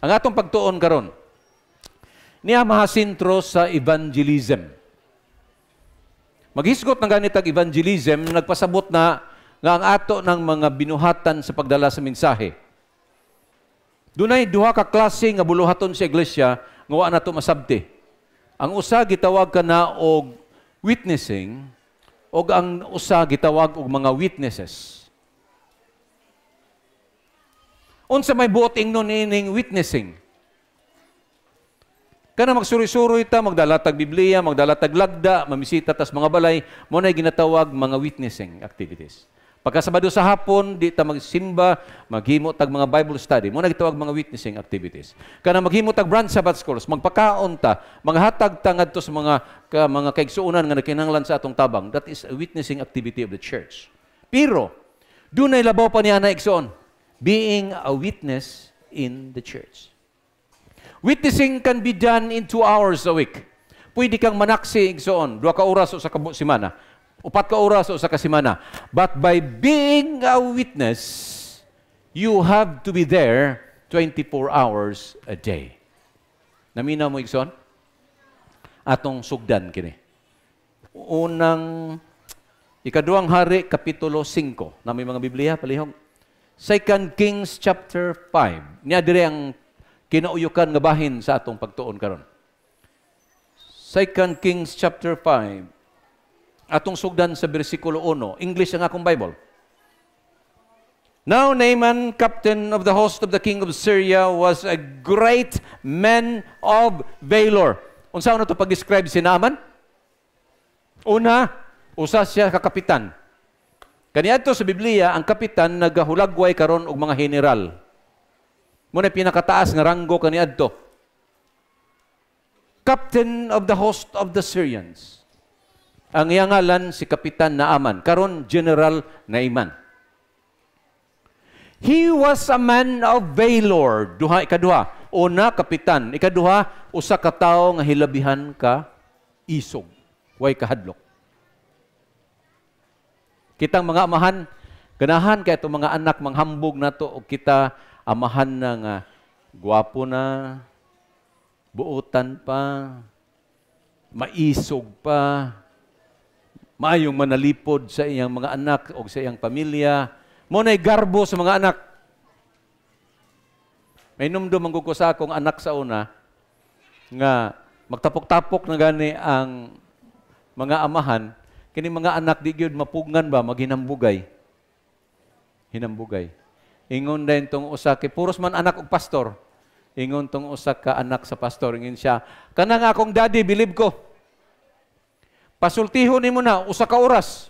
Ang atong pagtuon karon niya mahasintro sa evangelism. Maghisgot ng ganitag evangelism, nagpasabot na nga ang ato ng mga binuhatan sa pagdala sa mensahe. Dunay duha ka klase nga buluhaton sa iglesia nga wa nato masabti. Ang usa gitawag kana og witnessing, o ang usa gitawag og mga witnesses. Unsa may buot ingnon ining witnessing? Kana magsuri-suroy ta, magdalatag Biblia, magdalatag lagda, mamisita tas mga balay, mo na ginatawag mga witnessing activities. Pagka Sabado sa hapon, di ta magsimba, maghimo tag mga Bible study, mo na gitawag mga witnessing activities. Kana maghimo tag branch Sabbath schools, magpakaon ta, maghatag ta ngadto sa mga kaigsuonan nga nakinahanglan sa atong tabang. That is a witnessing activity of the church. Pero dunay labaw pa niya na igsoon, being a witness in the church. Witnessing can be done in 2 hours a week. Pwede kang manaksi igsoon, 2 ka oras o sa simana, 4 ka oras o sa kasimana. But by being a witness, you have to be there 24 hours a day. Namina mo igsoon? Atong sugdan kini. Ikaduhang Hari, Kapitulo 5. Na may mga Biblia, palihog. 2 Kings chapter 5. Niya dire ang kinauyukan nga bahin sa atong pagtuon karon. 2 Kings chapter 5. Atong sugdan sa bersikulo 1. English ang akong Bible. Now Naaman, captain of the host of the king of Syria, was a great man of valor. Unsa na to pag-describe si Naaman? Una, usa siya ka kapitan. Kaniadto sa Biblia, ang kapitan nagahulagway karon og mga general. Muna pinakataas nga ranggo kaniadto. Captain of the host of the Syrians. Ang iyang ngalan si Kapitan Naaman, karon General Naaman. He was a man of valor. Ikaduha, una kapitan, ikaduha usa ka tawo nga hilabihan ka isog, way kahadlok. Kitang mga amahan, ganahan kay itong mga anak manghambog nato og kita amahan na nga gwapo na, buotan pa, maisog pa, maayong manalipod sa iyang mga anak o sa iyang pamilya, mo na'y garbo sa mga anak. May numdum ang gugo sa akong anak sa una nga magtapok-tapok na gani ang mga amahan, kini mga anak di gyud mapugngan ba maghinambugay. Hinambugay. Ingon din tong usa kay puros man anak og pastor. Ingon tong usa ka anak sa pastor, ingin siya, kana nga akong daddy, bilib ko. Pasultihon nimo na usa ka oras.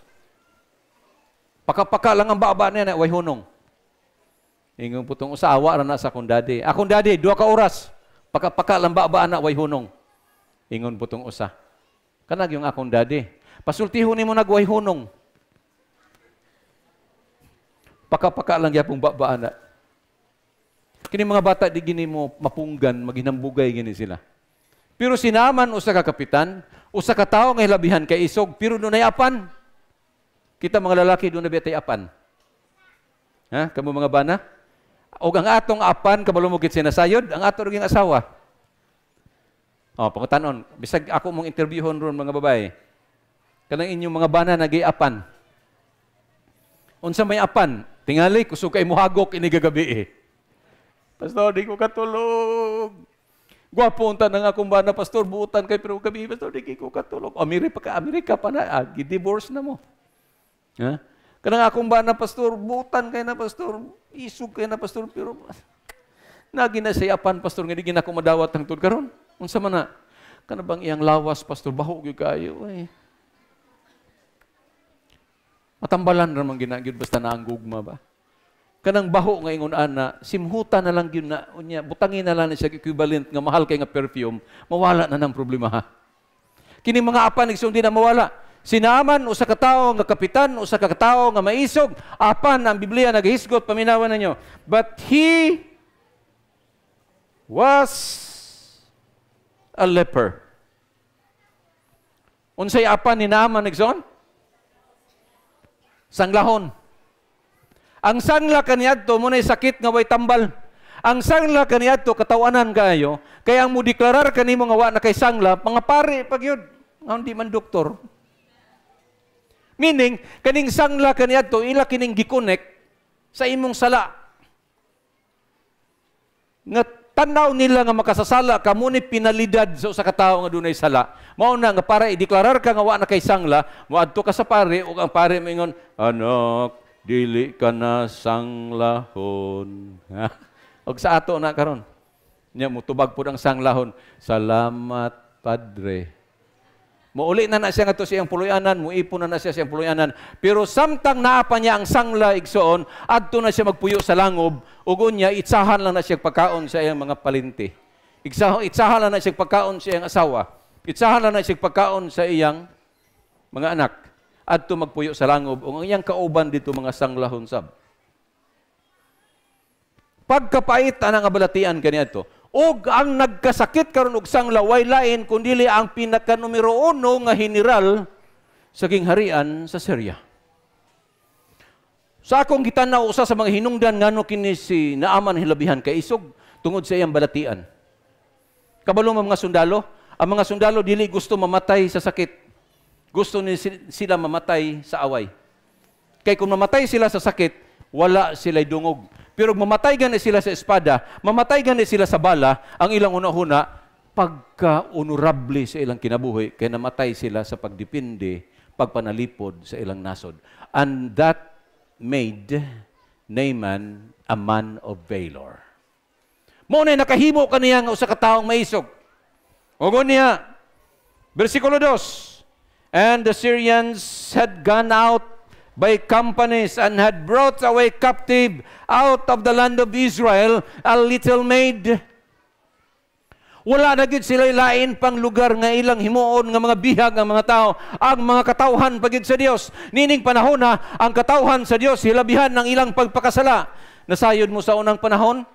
Paka-paka lang ang baba niya na way hunong. Ingon po tong usa, awa ra na sa akong daddy. Akong daddy 2 ka oras. Paka-paka lang baba na way hunong. Ingon po tong usa. Kanag yung akong daddy. Pasultihon nimo na way hunong. Paka-paka lang yapong babaan na. Kini mga bata di gini mo mapunggan, maghinambugay gini sila. Pero si Naaman usa ka kapitan, usa ka tawo nga hilabihan kay isog, pero dunay apan. Kita mga lalaki dunay betay apan. Ha, kamo mga bana? Og ang atong apan kabalo mo gid sinasayod, ang ato ring asawa. Oh, pangutanon, bisag ako mong interviewon ron mga babae. Kanang inyong mga bana nagi-apan. Unsa may apan? Tingali, kusog kay muhagok ini gagabi eh. Pastor, di ko katulog. Gwapo unta nang akong bana, pastor, buutan kay pero gabi, pastor, di ko katulog. Amerika pa na, divorce na mo. Ha? Kanang akong bana, pastor, buutan kay na, pastor, isug kay na, pastor, pero nagi na siya apan, pastor, nga di gina ko madawat ng tud karon. Unsa man na? Kana bang iyang lawas, pastor, baho gyud kayo eh. Matambalan naman ginagyud basta naanggugma ba? Kanang baho nga ingon ana, simhuta na lang gyud na unya, butangin na lang siya equivalent nga mahal kay nga perfume, mawala na nang problema ha. Kini mga apan igsoon di na mawala. Si Naaman usa ka tawo nga kapitan, usa ka tawo nga maisog, apan ang Biblia naghisgot paminawan ninyo. But he was a leper. Unsay apan ni Naaman igsoon? Sanglahon. Ang sangla kaniadto mo nay sakit nga way tambal. Ang sangla kaniadto katawanan kaayo, kaya ang mo deklarar kanimo nga wa na kay sangla, mga pare pag yun, hindi man doktor. Meaning, kaning sangla kaniadto ila kining giconnect sa imong sala. Nga tanaw nila nga makasasala kamo ni pinalidad sa usa ka tawo nga dunay sala. Mao na nga para i-deklarar ka nga wa na kay sangla, moadto ka sa pare ug ang pare moingon, anak, dili ka na sanglahon. Og sa ato na karon. Nya mutubag pud ang sanglahon. Salamat, Padre. Muuli na siya nga to siyang puluyanan, muipon na siya siyang puluyanan. Pero samtang naapa niya ang sangla igsoon, adto na siya magpuyo sa langob, ug unya itsahan lang na siya pagkaon sa iyang mga palinti. Itsahan lang na siya pagkaon sa iyang asawa. Itsahan lang na siya pagkaon sa iyang mga anak. Adto magpuyo sa langob, ug ang iyang kauban dito mga sanglahon sab. Pagkapait anang abalatian kaniadto. Og ang nagkasakit karon og sangla way lain kundi ang pinaka numero 1 nga general sa gingharian sa Syria. Sa akong gitanaw usa sa mga hinungdan ngano kini si Naaman hilabihan kay isog tungod sa iyang balatian. Kabalo mga sundalo, ang mga sundalo dili gusto mamatay sa sakit. Gusto ni sila mamatay sa away. Kay kung mamatay sila sa sakit, wala sila'y dungog. Pero mamatay gani sila sa espada, mamatay gani sila sa bala, ang ilang una-una, pagka-honorable sa ilang kinabuhi, kaya namatay sila sa pagdipindi, pagpanalipod sa ilang nasod. And that made Naaman a man of valor. Muna nakahimo kaniya nga usa ka taong maisog. Ogon niya, versikulo 2, and the Syrians had gone out by companies and had brought away captive out of the land of Israel a little maid. Wala na gid sila lain pang lugar nga ilang himuon nga mga bihag ang mga tao, ang mga katawhan pagid sa Dios. Nining panahon na ang katawhan sa Dios hilabihan ng ilang pagpakasala. Nasayod mo sa unang panahon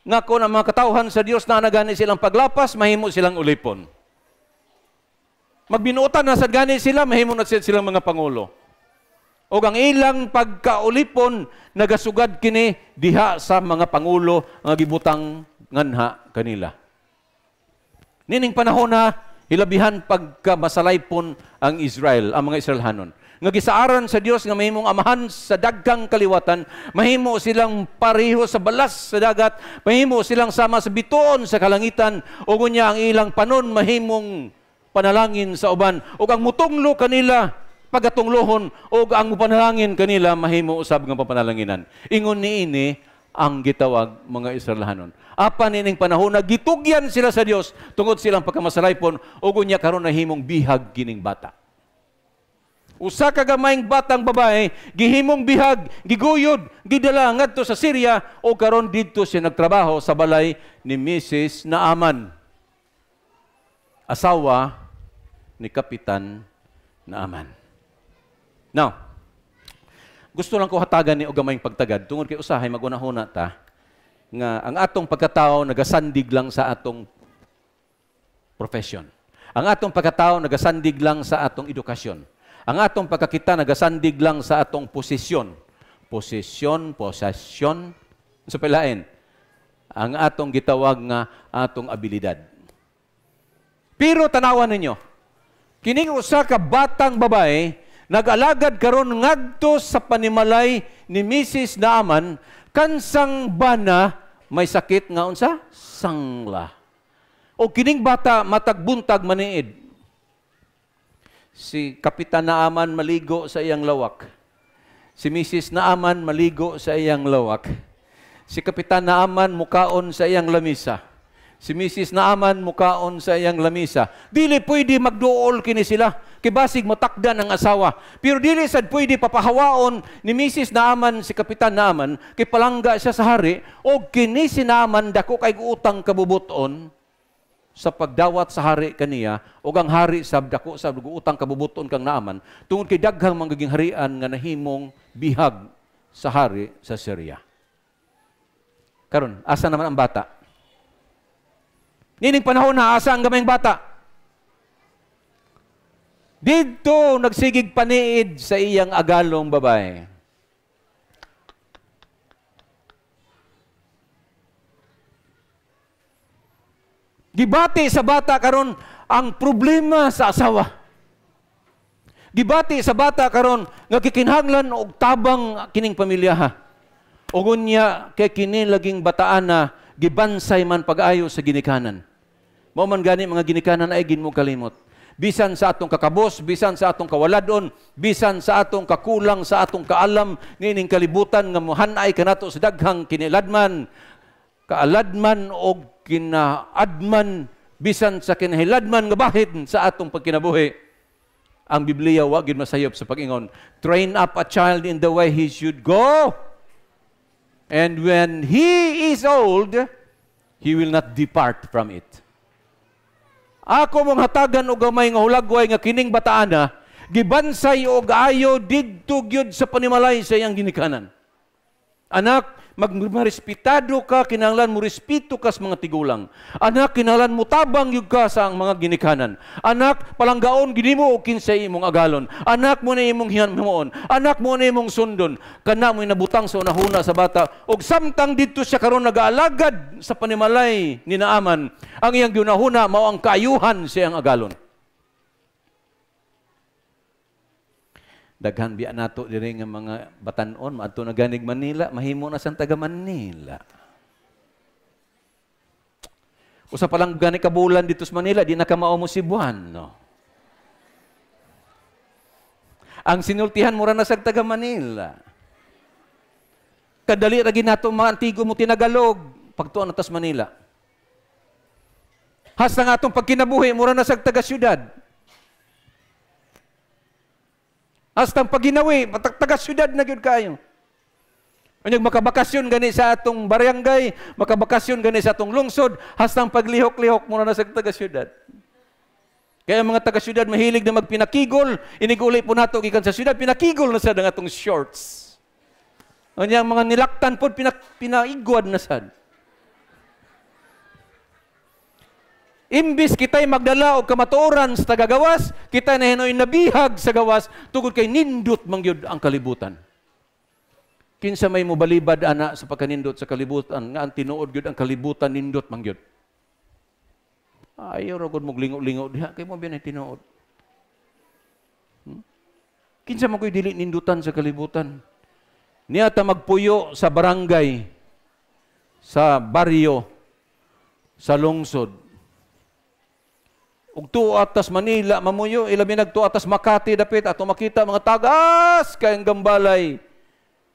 nga kon ang mga katawhan sa Dios na nagani silang paglapas, mahimo silang ulipon. Magbinuotan na sad gani sila, mahimo na silang mga pangulo. O ang ilang pagkaulipon, nagasugad kini diha sa mga pangulo nga gibutang nganha kanila. Nining panahon na hilabihan pagkamasalaypon ang Israel, ang mga Israelhanon. Nga gisaaran sa Dios nga mahimong amahan sa daghang kaliwatan, mahimo silang pareho sa balas sa dagat, mahimo silang sama sa bituon sa kalangitan, o gunya ang ilang panon mahimong panalangin sa uban, o ang mutunglo kanila pagatunglohon o ang panalangin kanila mahimo usab nga papanalanginan. Ingon niini ang gitawag mga Israelhanon. Apan nining panahon gitugyan sila sa Dios tungod silang pagkamasalaypon ug unya karon nahimong bihag kining bata. Usa ka gamayng batang babae gihimong bihag, giguyod, gidala ngadto sa Syria o karon didto siya nagtrabaho sa balay ni Mrs. Naaman, asawa ni Kapitan Naaman. Now, gusto lang ko hatagan ni og gamayng pagtagad tungod kay usahay magunahuna ta nga ang atong pagkatao nagasandig lang sa atong profession. Ang atong pagkatao nagasandig lang sa atong edukasyon. Ang atong pagkakita nagasandig lang sa atong posisyon. Posisyon, sa palain. Ang atong gitawag nga atong abilidad. Pero tanawan ninyo, kining usa ka batang babae nag-alagad karon ngadto sa panimalay ni Mrs. Naaman kansang bana may sakit nga unsa? Sangla. O kining bata matag buntag maniid. Si Kapitan Naaman maligo sa iyang lawak. Si Mrs. Naaman maligo sa iyang lawak. Si Kapitan Naaman mukaon sa iyang lamisa. Si Mrs. Naaman mukaon sa iyang lamisa. Dili pwede magduol kini sila. Kibasig matakdan ang asawa. Pero dili sad pwede papahawaon ni Mrs. Naaman si Kapitan Naaman kay palangga siya sa hari o kini si Naaman dako kay utang kabubuton sa pagdawat sa hari kaniya o ang hari sab dako sab utang kabubuton kang Naaman tungod kay daghang magiging harian nga nahimong bihag sa hari sa Syria. Karon, asa naman ang bata? Nining panahon na asa ang gamayng bata? Dito nagsigig paniid sa iyang agalong babae. Gibati sa bata karon ang problema sa asawa. Gibati sa bata karon nga kikinahanglan og tabang kining pamilyaha. Ug unya kay kini laging bataan na gibansay man pag-ayo sa ginikanan. Mao man gani mga ginikanan ay ginmo kalimot. Bisan sa atong kakabos, bisan sa atong kawaladon, bisan sa atong kakulang, sa atong kaalam, ngayon kalibutan nga muhanay kanato sa daghang kiniladman, kaaladman o kinaadman, bisan sa kinahiladman nga bahid sa atong pagkinabuhi. Ang Biblia wa gid masayop sa pag-ingon, train up a child in the way he should go, and when he is old, he will not depart from it. Ako mong hatagan og gamay nga hulagway nga kining bataana, gibansay og ayo didto gyud sa panimalay sa iyang ginikanan. Anak, magmarespetado ka, kinahanglan mo respeto ka sa mga tigulang. Anak, kinahanglan mo tabang yug ka sa mga ginikanan. Anak, palanggaon ginimo og kinsay imong agalon. Anak mo na imong himuon. Anak mo na imong sundon. Kana mo nabutang sa unahuna sa bata. Og samtang didto siya karon nagaalagad sa panimalay ni naaman, ang iyang ginahuna mao ang kaayuhan sa iyang agalon. Daghan biya nato diri nga mga batan-on maadto na ganig Manila, mahimo na sang taga Manila. Usa pa lang gani ka bulan dito sa Manila, di na ka mao mo Cebuano. Ang sinultihan mo ra na sang taga Manila. Kadali ra ginato mga antigo mo tinagalog pagtuon na tas Manila. Hasta nga atong pagkinabuhi mo ra na sang taga syudad. Hasta ang paginawi, taga-syudad na gyud kayo. Unyag makabakasyon gani sa atong barangay, makabakasyon gani sa atong lungsod, hasta ang paglihok-lihok muna na sa taga-syudad. Kaya mga taga-syudad mahilig na magpinakigol, iniguli po nato gikan sa syudad, pinakigol na sad ang atong shorts. Unyag mga nilaktan po, pinaigwad na sad. Imbis kita'y magdala og kamatuoran sa tagagawas, kita na hinoy nabihag sa gawas, tugod kay nindot mangyud ang kalibutan. Kinsa may mobalibad ana sa pagkanindot sa kalibutan, nga ang tinuod gyud ang kalibutan nindot mangyud. Ayaw ra gud mo lingo-lingo diha kay mo binay tinuod. Kinsa man koy dili nindutan sa kalibutan. Niya ta magpuyo sa barangay, sa baryo, sa lungsod. Ug tuo atas Manila mamuyo, ilabi nagtuo atas Makati dapit ato makita mga tagas kayang gambalay.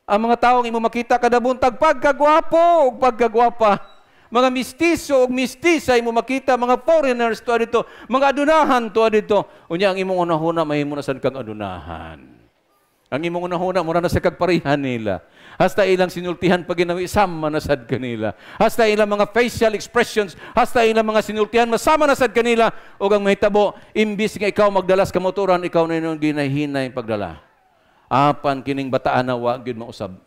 Ang mga taong imo makita kada buntag pagkagwapo ug pagkagwapa. Mga mistiso ug mistisa imo makita, mga foreigners tuwa dito, mga adunahan tuwa dito. Unya ang imong unahuna mahimo na sad kang adunahan. Ang imong unahuna mura na sa kagparihan nila. Hasta ilang sinultihan pag ginawi, sama na sad kanila. Hasta ilang mga facial expressions, hasta ilang mga sinultihan, masama na sad kanila. O ang mahitabo, imbis nga ikaw magdalas kamotoran, ikaw na yung ginahinay pagdala. Apan kining bataan na wag yun mausab.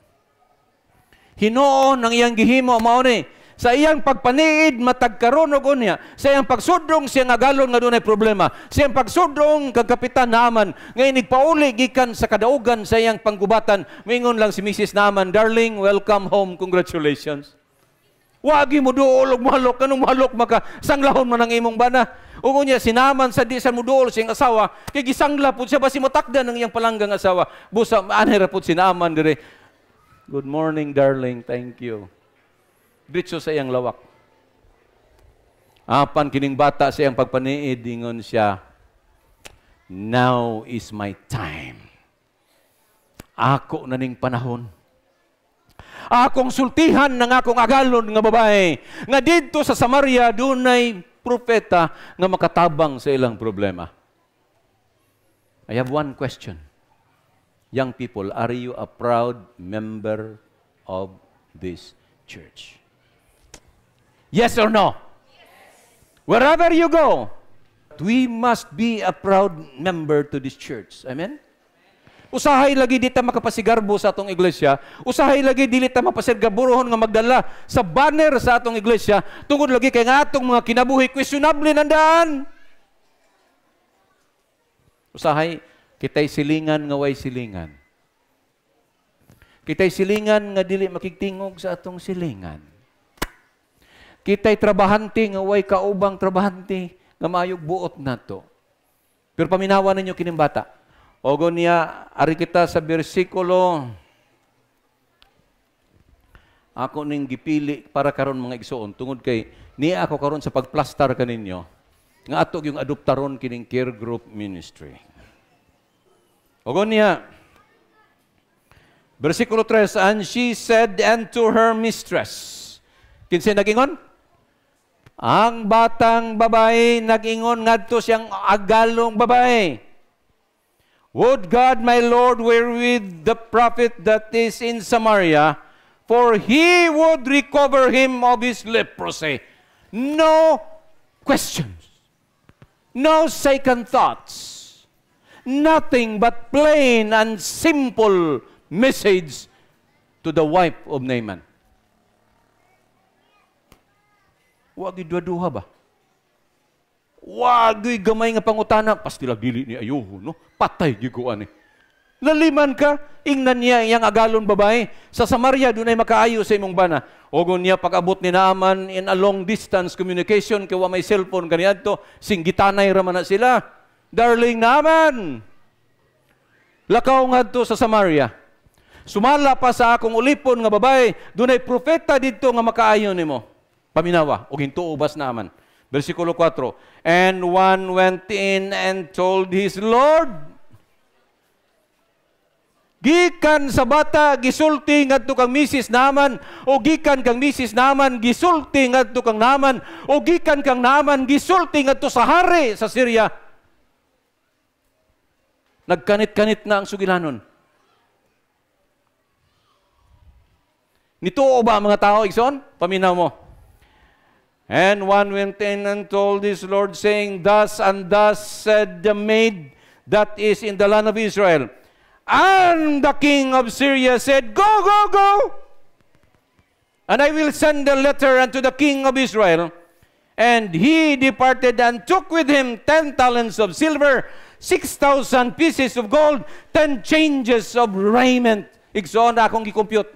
Hinoon ang iyang gihimo, mao ni sa iyang pagpaniid matagkaron og unya, sa iyang pagsudong siya nga galon nga dunay problema, sa iyang pagsudong kag kapitan Naaman ngayon nigpauli gikan sa kadaugan sa iyang panggubatan, mingon lang si Mrs. Naaman, darling, welcome home, congratulations. Wagi mo duol og mahalok, kanong mahalok maka sanglahon man ang imong bana. Ug unya si Naaman sa di sa muduol siyang asawa, kay gisangla pud siya basi motakdan ang iyang palanggang asawa. Busa anhira pud si Naaman dire. Good morning, darling, thank you. Diretso sa iyang lawak. Apan kining bata sa iyang pagpaniid, ingon siya, now is my time. Ako na ning panahon. Akong sultihan ng akong agalon nga babae, nga didto sa Samaria dunay propeta nga makatabang sa ilang problema. I have one question. Young people, are you a proud member of this church? Yes or no? Yes. Wherever you go, we must be a proud member to this church. Amen? Usahay lagi di ta makapasigarbo sa atong iglesia. Usahay lagi dili ta mapasigarburon nga magdala sa banner sa atong iglesia. Tungod lagi kay nga atong mga kinabuhi questionable nandaan. Usahay kitay silingan nga way silingan. Kitay silingan nga dili makigtingog sa atong silingan. Kita'y trabahante nga way kaubang trabahante nga maayog buot nato. Pero paminawa ninyo kining bata. Ogo niya, ari kita sa bersikulo, ako ning gipili para karon mga igsoon, tungod kay niya ako karon sa pagplastar kaninyo, nga atog yung adoptaron kining care group ministry. Ogo niya, versikulo 3, and she said unto her mistress, kinsay nagingon? Ang batang babae nagingon ngadto siyang agalong babae. Would God, my Lord, were with the prophet that is in Samaria, for he would recover him of his leprosy. No questions. No second thoughts. Nothing but plain and simple message to the wife of Naaman. Wag idwaduha ba? Wag gamay nga pangutana, pastilag dili ni ayuho, no? Patay giguan eh. Laliman ka, ingnan niya iyang agalon babae. Sa Samaria, doon ay makaayo sa imong bana. Ogon niya pag-abot ni Naaman in a long distance communication, kaya may cellphone kaniyadto, singgitanay raman na sila. Darling Naaman, lakaw ngadto sa Samaria. Sumala pa sa akong ulipon nga babae, doon ay propeta dito nga makaayo nimo. Paminawa, o gintuo bas Naaman. Versikulo 4, and one went in and told his Lord, gikan sa bata, gisulti ngadto kang Mrs. Naaman, o gikan kang Mrs. Naaman, gisulti ngadto kang Naaman, o gikan kang Naaman, gisulti ngadto sa hari sa Syria. Nagkanit-kanit na ang sugilanon. Nituo ba ang mga tao, Igsoon? Paminaw mo. And one went in and told his Lord, saying, thus and thus said the maid that is in the land of Israel. And the king of Syria said, go, go, go! And I will send a letter unto the king of Israel. And he departed and took with him 10 talents of silver, 6,000 pieces of gold, 10 changes of raiment. Igsoon na akong gikompute.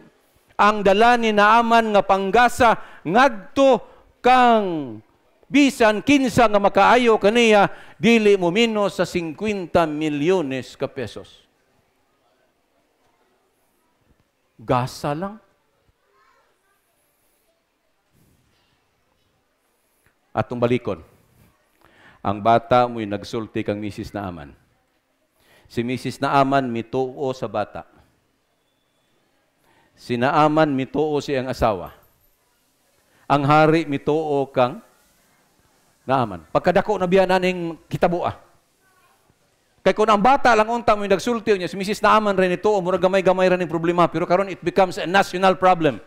Ang dala ni Naaman nga panggasa ngadto kang bisan kinsa nga makaayo kaniya dili mo mino sa 50 milyones ka pesos. Gasa lang. Atong balikon. Ang bata mo'y nagsulti kang Mrs. Naaman. Si Mrs. Naaman mituo sa bata. Si Naaman mituo siyang asawa. Ang hari mituo kang Naaman. Pagkadako na biya naning kitabuah. Kay kung ang bata lang unta mo nagsulti niya, si Mrs. Naaman rin ito, mura gamay-gamay rin yung problema, pero karon it becomes a national problem.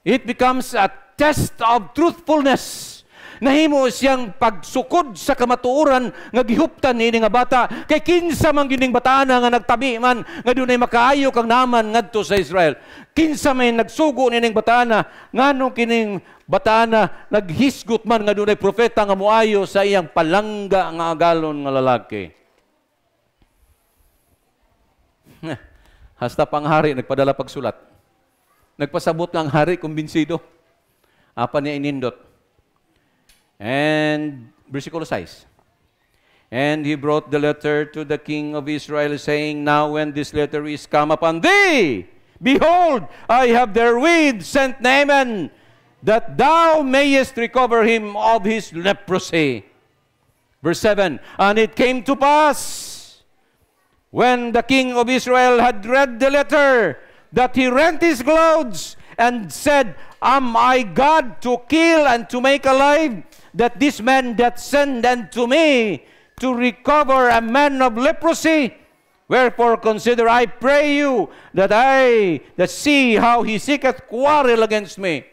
It becomes a test of truthfulness. Nahimo siyang pagsukod sa kamatuoran nga gihuptan ni nga bata, kay kinsa man gining bataana nga nagtabi man nga dunay makaayo kang Naaman ngadto sa Israel. Kinsa may nagsugo nining bataana ngano kining bataana naghisgot man nga dunay propeta nga moayo sa iyang palangga nga agalon nga lalaki. Hasta pang hari nagpadala pagsulat. Nagpasabot nga ang hari kumbinsido. Apa niya inindot. And, versikulo 6. And he brought the letter to the king of Israel, saying, now when this letter is come upon thee, behold, I have therewith sent Naaman, that thou mayest recover him of his leprosy. Verse 7, and it came to pass, when the king of Israel had read the letter, that he rent his clothes, and said, am I God to kill and to make alive, that this man that sent unto me to recover a man of leprosy? Wherefore consider, I pray you, that see how he seeketh quarrel against me.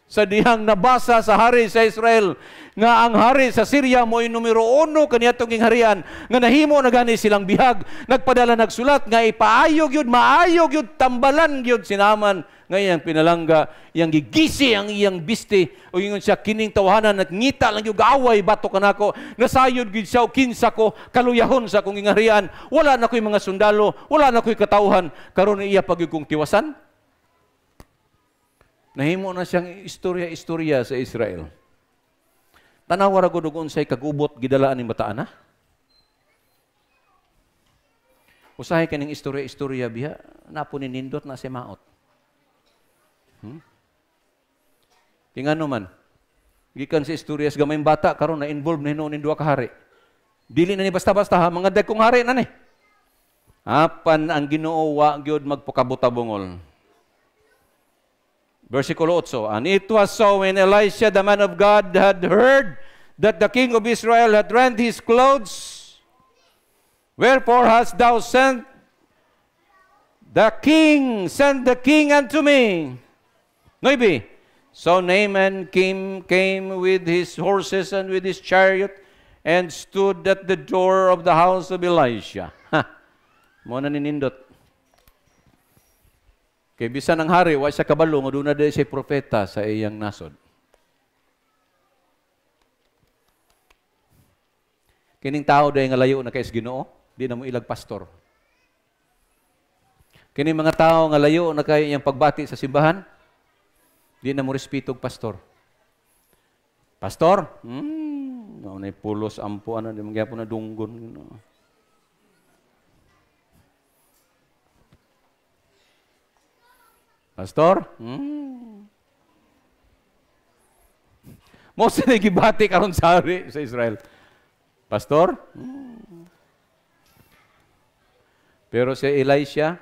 Sa dihang nabasa sa hari sa Israel, nga ang hari sa Syria mo'y numero 1 kaniyatong harian, nga nahimo na gani silang bihag, nagpadala nagsulat, nga ipaayog yun, maayog yun, tambalan yun sinaman, nga iyang pinalangga, iyang gigisi ang iyang biste, o ingon siya kining tawahanan at ngita lang yung gaaway bato kanako, nasayod gid siya o kinsa ko, kaluyahon sa akong ingarian, wala na ko'y mga sundalo, wala na ko'y katauhan, karon iya pagyud kong tiwasan. Nahimo na siyang istorya-istorya sa Israel. Tanaw ra gud og unsay kagubot gidalaan ning bataan na. Usahay kaning istorya-istorya biha, napo ni nindot na si maot. Tingano man, gikan si istorya sa gamayng bata, karon na-involve na hinuon ning duha ka hari. Dili na ni basta-basta ha, mga dagkong hari na ni. Apan ang Ginoo wa gyud magpakabutabungol. Versikulo 8, and it was so when Elisha, the man of God, had heard that the king of Israel had rent his clothes. Wherefore hast thou sent the king unto me? 9. So Naaman came with his horses and with his chariot and stood at the door of the house of Elisha. Muna ninindot. Kay bisan ang hari, wa siya kabalo, nga doon na siya propeta sa iyang nasod. Kining tao dahil nga layo na kay Ginoo, di na mo ilag pastor. Kining mga tao nga layo na kay iyang pagbati sa simbahan, di na mo respeto og pastor. Pastor? Nay pulos ampo ano di magyapon na dunggon. Pastor? Mo sila gibati karon sa hari sa Israel. Pastor? Pero si Elisha,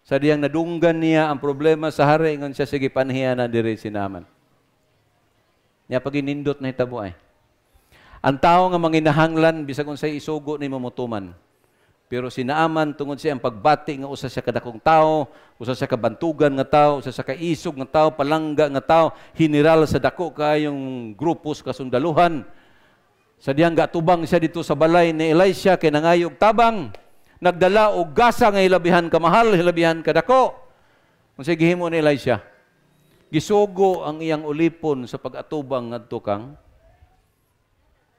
sa diyang nadunggan niya ang problema sa hari, ngon siya sige panhiya na diri si Naaman. Niya paginindot na hitabo ay. Ang tao nga manginahanglan bisag unsay isugo ni mamutuman. Pero si Naaman tungod siya ang pagbati nga usa siya kadakong tao, usa siya kabantugan nga tao, usa siya kaisog nga tao, palangga nga tao, general sa dako kayong grupos kasundaluhan. Sa diyang gatubang siya dito sa balay ni Elisha kay nangayog tabang. Nagdala og gasa nga hilabihan kamahal, hilabihan kadako. Unsay gihimo ni Elisha? Gisugo ang iyang ulipon sa pag-atubang ngadto kang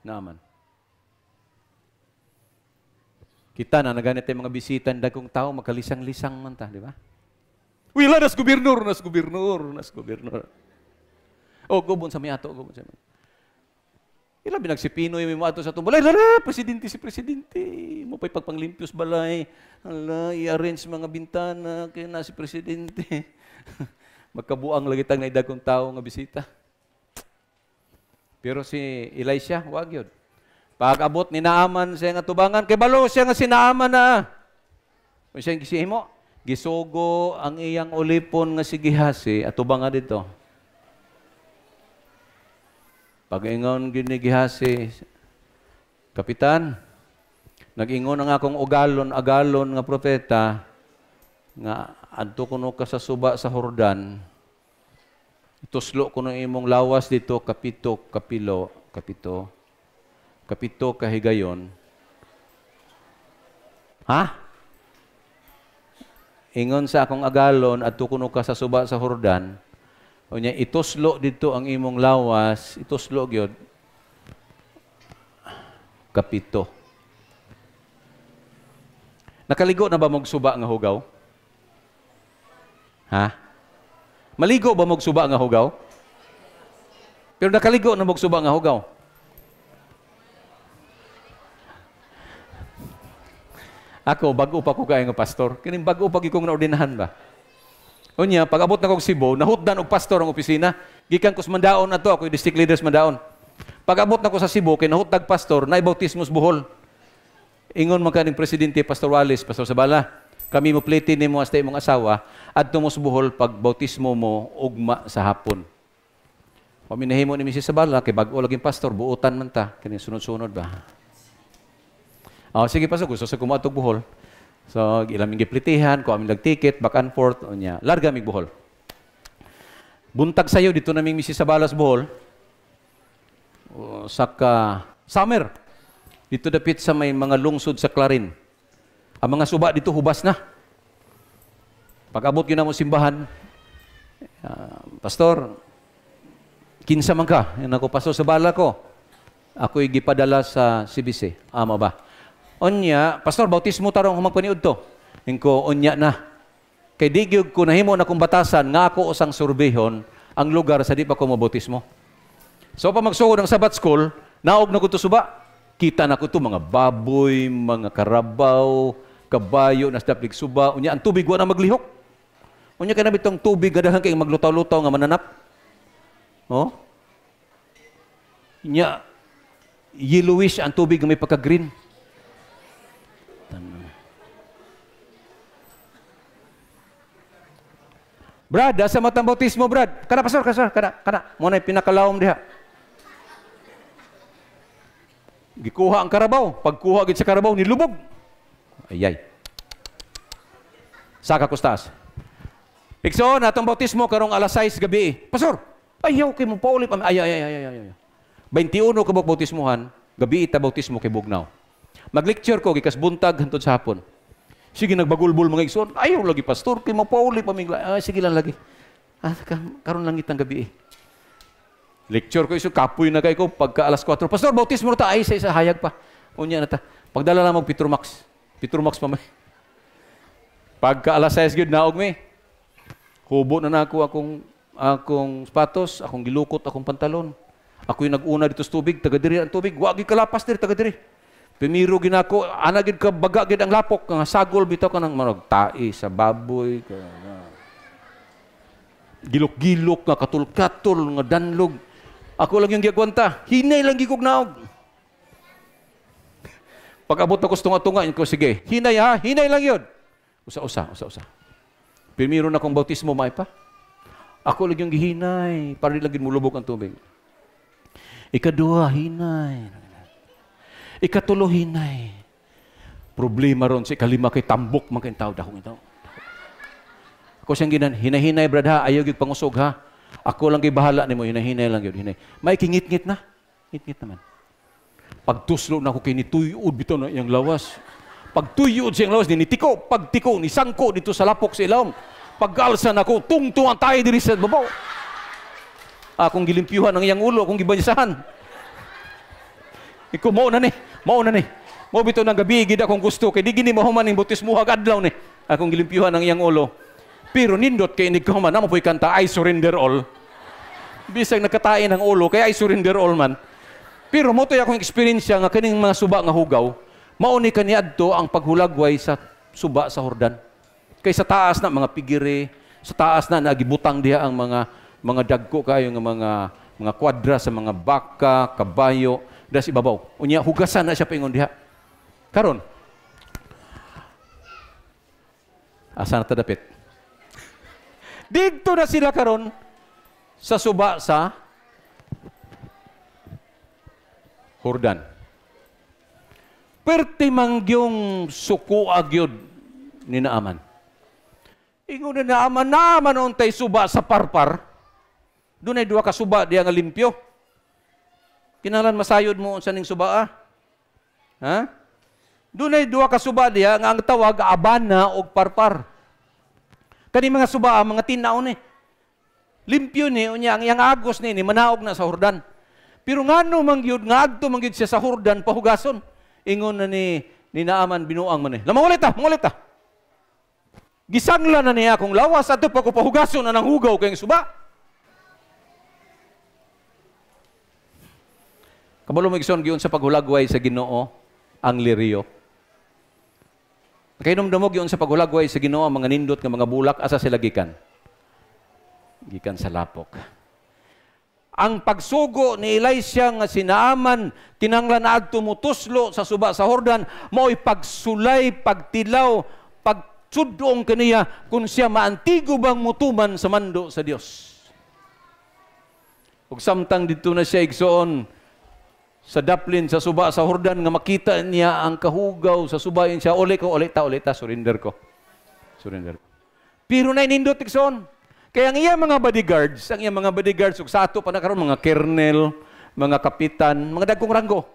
Naaman. Kita na naganit yung mga bisita dagkong tao magkalisang-lisang man ta, di ba? Wala nas gobernador. Oh, gubon sa miato, gubon sa miato. Ilabi nagsipinoy may maato sa tumbalay. Lara, presidente si presidente. Mo pa'y pagpanglimpios balay. Hala, i-arrange mga bintana. Kaya na si presidente. Magkabuang lagi tang naidag kong tao nga bisita. Pero si Elisha, wag yun. Pag-abot ni Naaman siya nga tubangan, kay balo siya nga si Naaman na. Kung siya gisihimo, gisugo ang iyang ulipon nga si Gihasi at tubangan dito. Pag-ingon ginigihasi, Kapitan, nag-ingon ang akong agalon nga propeta, nga adto kuno ka sa suba sa Hordan, ituslo ko ng imong lawas dito, kapito kahigayon. Ha? Ingon sa akong agalon, adto kuno ka sa suba sa Hordan, o niya, ituslo dito ang imong lawas, ituslo gyud kapito. Nakaligo na ba mong suba nga hugaw? Ha? Maligo ba mong suba nga hugaw? Pero nakaligo na mong suba nga hugaw? Ako, bago pa ko kaya nga pastor. Kining bago pa ikong naordinahan ba? O niya, pag abot na kong Cebu, nahutdan og pastor ang opisina, gikan ko sa Mandaon na to, ako yung district leader sa Mandaon. Pag abot na ko sa Cebu, kay nahutdag pastor, na ibautismos Bohol. Ingon man kaning presidente, Pastor Wallace, Pastor Sabala, kami mo pliti ni mo hasta imong asawa, at tumos Bohol pag bautismo mo, ugma sa hapon. Paminahimo ni Mrs. Sabala, kay bago laging pastor, buutan man ta, kining sunod-sunod ba? Sige pastor, gusto sa kumatog Bohol. So, ilaming giplitihan, kung aming nag-ticket, back and forth, o niya, larga aming Bohol. Buntag sayo, dito naming Mrs. Sabalas Bohol, saka summer, dito dapit sa may mga lungsod sa Clarin. Ang mga suba dito, hubas na. Pag abot yun na mo simbahan, Pastor, kinsa man ka, yan ako, Pastor Sabala ko, ako'y gipadala sa CBC, ama ba? Onya, Pastor, bautismo tarong humagpaniud to. Hingko, onya na. Kay digyog ko nahimo na kung batasan, nga ako usang surbihon, ang lugar sa di pa ko mabautismo. So pa magsugod ng Sabbath school, naog na ko to suba. Kita na ko to mga baboy, mga karabaw, kabayo, nasdaplig suba. Unya, ang tubig wala na maglihok. Unya ka na bitong tubig, gadahan kayong maglutaw-lutaw nga mananap. Oh? Unya, yellowish ang tubig nga may pagka-green. Brad, sa matang bautismo, Brad. Kana, pastor, kana. Muna yung pinakalawom diha. Gikuha ang karabaw. Pagkuha agad sa karabaw, nilubog. Ayay. Saka kustas. Ikso, natang bautismo, karong alas 6 gabi. Pastor, ayaw kay mo pauli. Ay. 21 ka bautismohan, gabi ita bautismo kay Bugnaw. Mag-lecture ko, gikas buntag, hantod sa hapon. Sige, nagbagulbol mga igsoon. Ayaw lagi, pastor. Kaya mapauli pamigla. Sige lang lagi. Karoon lang itang gabi eh. Lecture ko iso, kapoy na kayo ko. Pagka alas 4. Pastor, bautismo na ta. Ay, sa hayag pa. Unya na ta. Pagdala lang mag Petromax. Petromax pa may. Pagka alas 6 yun, naog may. Hubo na ako akong sapatos, akong gilukot, akong pantalon. Ako yung nag-una dito sa tubig. Taga-diri ang tubig. Wagi kalapas diri, taga-diri. Pimiro ginako, anagid ka bagagid ang lapok, nga sagol bitaw ka ng managtai sa baboy. Gilok-gilok nga katul-katul nga danlog. Ako lang yung giyagwanta. Hinay lang gikog naog. Pag abot ako sa tunga-tunga, ko sige, hinay ha, hinay lang yun. Usa-usa. Pimiro na kong bautismo, may pa. Ako lang yung gihinay, para nilagin mo lubog ang tubig. Ikaduha, hinay. Ikatulo, hinay. Problema ron si kalima kay tambok man kay tao dahong ito. Ako siyang ginan, hinahinay brad ha, ayaw gyud pangusog ha. Ako lang kay bahala nimo, hinahinay lang gyud, hinay. May kingit-ngit na. Ngit-ngit naman. Pagtuslo na ako kay nituyod bitaw na iyang lawas. Pagtuyod siyang lawas ni tiko, pagtiko ni sangko dito sa lapok sa ilawom. Pag-alsa na ako, tungtungan tayo diri sa babaw. Akong gilimpyuhan ang iyang ulo, akong gibanyasahan. Ikaw, mao na ni. Mo bito ng gabi, gid akong gusto, kay di gini mahuman ng bautismo adlaw ni. Akong gilimpyuhan ang iyang ulo. Pero nindot kay inig kahuman, namo po'y kanta, I surrender all. Bisag nagkatain ang ulo, kaya I surrender all man. Pero mo to'y akong experience nga kaning mga suba nga hugaw, mauni kaniadto ang paghulagway sa suba sa Hordan. Kay sa taas na mga pigire, sa taas na nagibutang diha ang mga dagko kayo nga mga kwadra sa mga baka, kabayo, das ibabaw. Unya hugasan na siya paingon diha. Karon. Asa na tadapit? Dito na sila karon sa suba sa Hordan. Perti mangyong suko agyod ni Naaman. Ingon na Naaman untay suba sa parpar. Doon ay duha ka suba diya nga limpyo. Kinahanglan masayod mo sa ning suba ha? Doon ay duha ka suba diya nga ang tawag abana og parpar. Kani mga suba mga tinaw ni. Limpyo ni unya ang iyang agos ni manaog na sa Hordan. Pero ngano mangyud nga adto mangyud siya sa Hordan pahugason. Ingon na ni Naaman binuang man ni. Mangulit ta. Gisangla na niya akong lawas adto pa ko pahugason anang hugaw kay suba. Kabalo mo igsoon giyon sa paghulagway sa Ginoo ang liryo. Kainomdamo giyon sa paghulagway sa Ginoo ang mga nindot nga mga bulak asa sila gikan. Gikan sa lapok. Ang pagsugo ni Elisha nga si Naaman kinahanglan adto mutuslo sa suba sa Hordan mao'y pagsulay, pagtilaw, pagsudong kaniya kung siya maantigo bang mutuman sa mando sa Dios. Ug samtang dito na siya igsoon sa daplin, sa suba, sa Hordan, nga makita niya ang kahugaw sa subayin siya, uli ta, surrender ko. Pero na inindot, tikson. Kaya ang iya mga bodyguards, ug sa ato pa na karon mga kernel, mga kapitan, mga dagkong ranggo.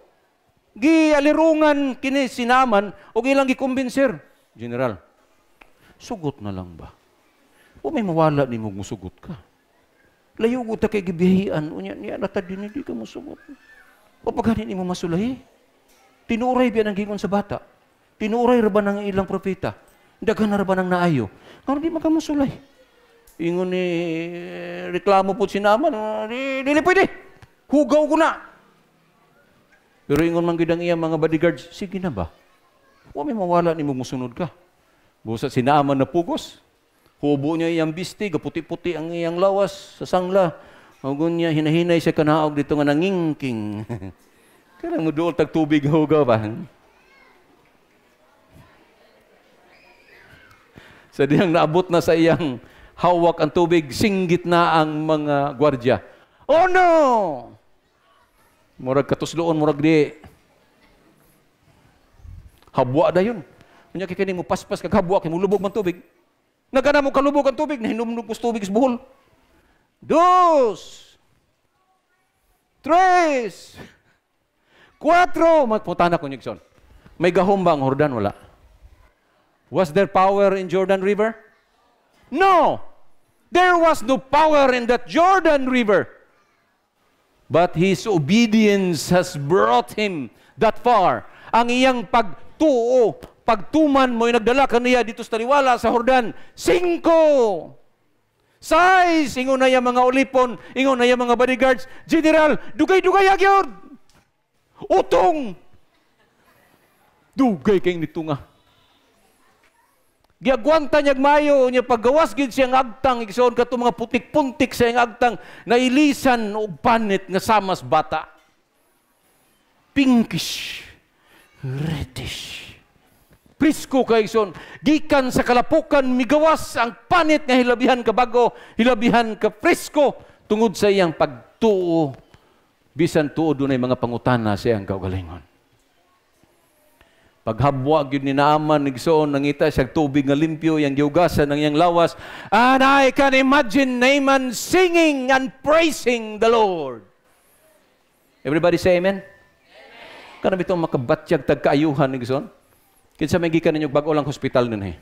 Gialirungan kini sinaman, o ilang gikumbinser. General, sugot na lang ba? O may mawala ni mo musugot ka? Layo ko ta kay gibihian, unya niya nata din hindi ka musugot. O paghanin mo masulay, tinuray biya ng gingon sa bata. Tinuray ra ba ng ilang propeta? Daghan na ra ba ng naayo? Kano di makamusulay? Ingon ni reklamo po sinaman, dili pwede. Hugaw ko na. Pero ingon man gid ang iyang mga bodyguards, sige na ba? Wa may mawala nimo musunod ka. Busa sinaman na pugos. Hubo niya iyang bisti, gaputi-puti ang iyang lawas sa sangla. Hugon niya, hinahinay siya kanaog dito nga nangingking. Kaya mo dool tag tubig hugaw ba? Sa diyang naabot na sa iyang hawak ang tubig, singgit na ang mga gwardya. Oh no! Murag katusloon, murag di. Habwa da yun. Kanya kikini mo paspas kag habwa, kay mo lubog man tubig. Nagana mo kalubog ang tubig, nahinumnum ko tubig sa buhol. 2, 3, 4. Magputana ko Nixon. May gahom ba ang Jordan? Wala. Was there power in Jordan River? No! There was no power in that Jordan River. But his obedience has brought him that far. Ang iyang pagtuo, pagtuman mo yung nagdala kaniya dito sa taliwala sa Jordan. 5. 6. Ingon na yung mga ulipon, ingon na yung mga bodyguards. General, dugay-dugay agyod. Utong. Dugay kayong nito nga. Giagwanta niyag mayo niya paggawas gid siyang agtang igsoon kato mga putik-puntik sa iyang agtang nailisan og panit nga samas bata. Pinkish, reddish. Prisko kay igsoon gikan sa kalapukan migawas ang panit nga hilabihan ka bago, hilabihan ka prisko tungod sa iyang pagtuo bisan tuo dunay mga pangutana sa iyang kaugalingon. Paghabwa gyud ni Naaman nigsoon nangita siya tubig nga limpyo yang giugasan ng iyang lawas, and I can imagine Naaman singing and praising the Lord. Everybody say amen. Amen. Kana bitong makabatyag tag kaayuhan nigsoon. Kinsa may gikan ninyo bag-o lang hospital dinhi.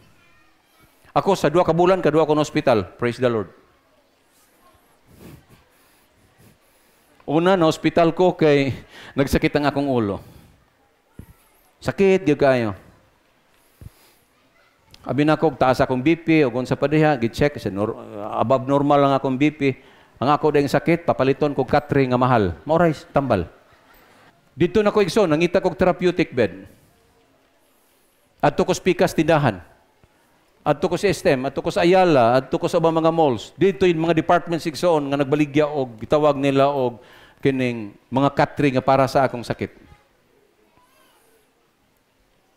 Ako sa 2 ka bulan kadua ko na hospital. Praise the Lord. Una na hospital ko kay nagsakit ang akong ulo. Sakit gyud kayo. Abi na ko taas akong BP o unsa pa diha gi-check sa above normal lang akong BP. Ang ako dayong sakit papaliton ko katri nga mahal. Mauray tambal. Dito na ko igsoon nangita kog therapeutic bed. Adto ko Pikas tindahan. Adto ko sa STM, adto ko sa Ayala, adto ko sa ubang mga malls. Dito yung mga departments igsoon nga nagbaligya og gitawag nila og kining mga katri nga para sa akong sakit.